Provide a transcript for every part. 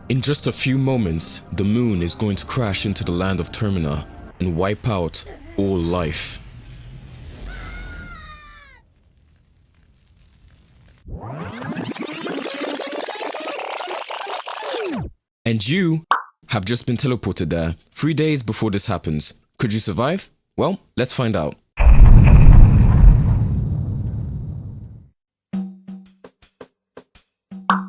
In just a few moments, the moon is going to crash into the land of Termina and wipe out all life. And you have just been teleported there 3 days before this happens. Could you survive? Well, let's find out.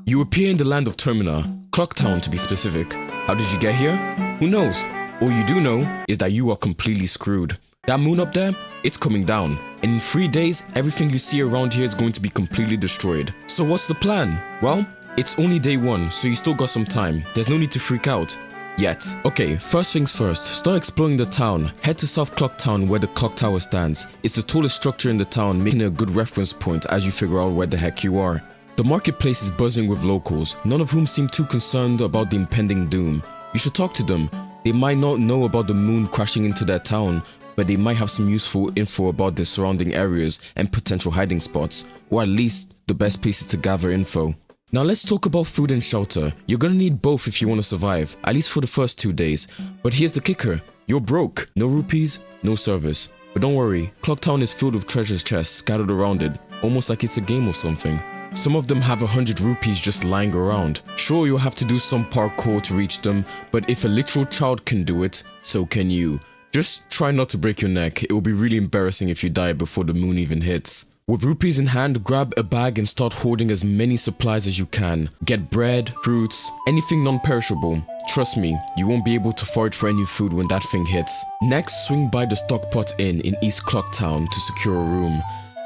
You appear in the land of Termina, Clocktown to be specific. How did you get here? Who knows? All you do know is that you are completely screwed. That moon up there, it's coming down. And in 3 days, everything you see around here is going to be completely destroyed. So what's the plan? Well, it's only day 1, so you still got some time. There's no need to freak out. Yet. Okay, first things first, start exploring the town. Head to South Clocktown where the clock tower stands. It's the tallest structure in the town, making it a good reference point as you figure out where the heck you are. The marketplace is buzzing with locals, none of whom seem too concerned about the impending doom. You should talk to them. They might not know about the moon crashing into their town, but they might have some useful info about the surrounding areas and potential hiding spots, or at least the best places to gather info. Now let's talk about food and shelter. You're gonna need both if you want to survive, at least for the first 2 days. But here's the kicker, you're broke. No rupees, no service. But don't worry, Clocktown is filled with treasure chests scattered around it, almost like it's a game or something. Some of them have 100 rupees just lying around. Sure, you'll have to do some parkour to reach them, but if a literal child can do it, so can you. Just try not to break your neck, it will be really embarrassing if you die before the moon even hits. With rupees in hand, grab a bag and start hoarding as many supplies as you can. Get bread, fruits, anything non-perishable. Trust me, you won't be able to forage for any food when that thing hits. Next, swing by the Stockpot Inn in East Clocktown to secure a room.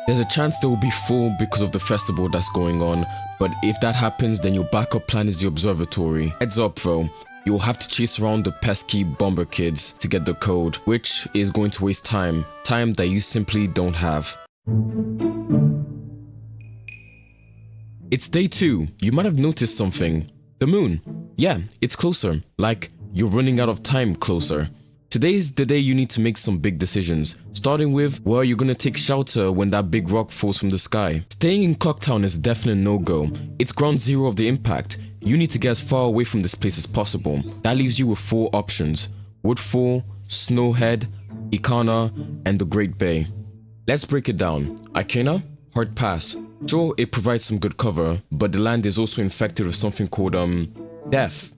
There's a chance they will be full because of the festival that's going on, but if that happens, then your backup plan is the observatory. Heads up though, you'll have to chase around the pesky bomber kids to get the code, which is going to waste time that you simply don't have. It's day 2. You might have noticed something. The moon. Yeah, it's closer. Like, you're running out of time closer. Today's the day you need to make some big decisions, starting with where you're gonna take shelter when that big rock falls from the sky. Staying in Clocktown is a definite no-go. It's ground zero of the impact. You need to get as far away from this place as possible. That leaves you with 4 options: Woodfall, Snowhead, Ikana, and the Great Bay. Let's break it down. Ikana? Hard pass. Sure, it provides some good cover, but the land is also infected with something called, death.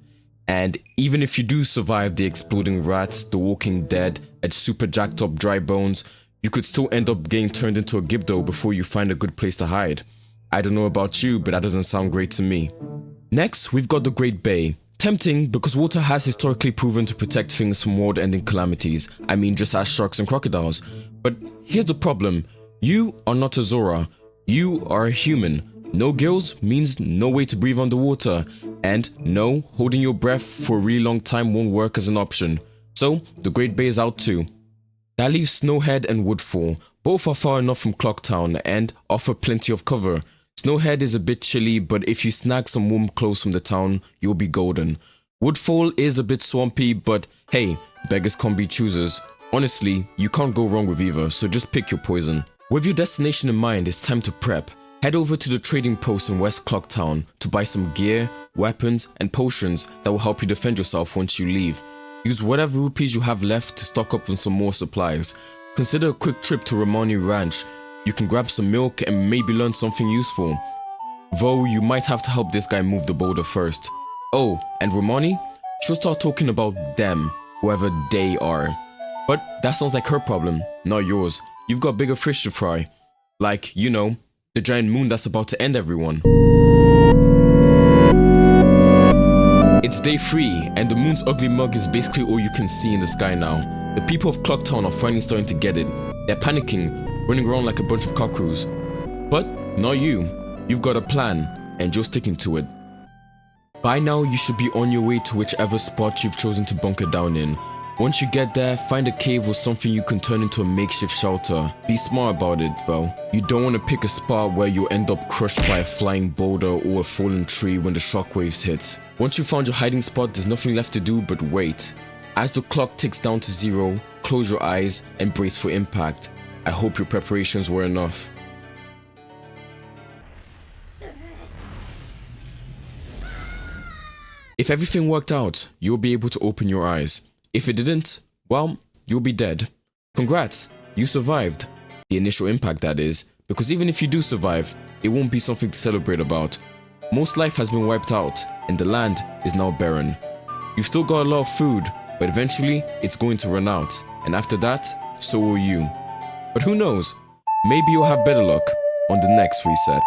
And even if you do survive the exploding rats, the walking dead, and super jacked up dry bones, you could still end up getting turned into a Gibdo before you find a good place to hide. I don't know about you, but that doesn't sound great to me. Next, we've got the Great Bay. Tempting because water has historically proven to protect things from world-ending calamities. I mean, just as sharks and crocodiles. But here's the problem. You are not a Zora. You are a human. No gills means no way to breathe underwater, and no, holding your breath for a really long time won't work as an option. So, the Great Bay is out too. That leaves Snowhead and Woodfall. Both are far enough from Clocktown and offer plenty of cover. Snowhead is a bit chilly, but if you snag some warm clothes from the town, you'll be golden. Woodfall is a bit swampy, but hey, beggars can't be choosers. Honestly, you can't go wrong with either, so just pick your poison. With your destination in mind, it's time to prep. Head over to the trading post in West Clocktown to buy some gear, weapons, and potions that will help you defend yourself once you leave. Use whatever rupees you have left to stock up on some more supplies. Consider a quick trip to Romani Ranch. You can grab some milk and maybe learn something useful. Though you might have to help this guy move the boulder first. Oh, and Romani? She'll start talking about them, whoever they are. But that sounds like her problem, not yours. You've got bigger fish to fry. Like, you know, the giant moon that's about to end everyone. It's day 3, and the moon's ugly mug is basically all you can see in the sky now. The people of Clocktown are finally starting to get it. They're panicking, running around like a bunch of cockroaches. But not you. You've got a plan, and you're sticking to it. By now, you should be on your way to whichever spot you've chosen to bunker down in. Once you get there, find a cave or something you can turn into a makeshift shelter. Be smart about it though. You don't want to pick a spot where you'll end up crushed by a flying boulder or a fallen tree when the shockwaves hit. Once you found your hiding spot, there's nothing left to do but wait. As the clock ticks down to 0, close your eyes and brace for impact. I hope your preparations were enough. If everything worked out, you'll be able to open your eyes. If it didn't, well, you'll be dead. Congrats, you survived. The initial impact, that is, because even if you do survive, it won't be something to celebrate about. Most life has been wiped out, and the land is now barren. You've still got a lot of food, but eventually it's going to run out, and after that, so will you. But who knows, maybe you'll have better luck on the next reset.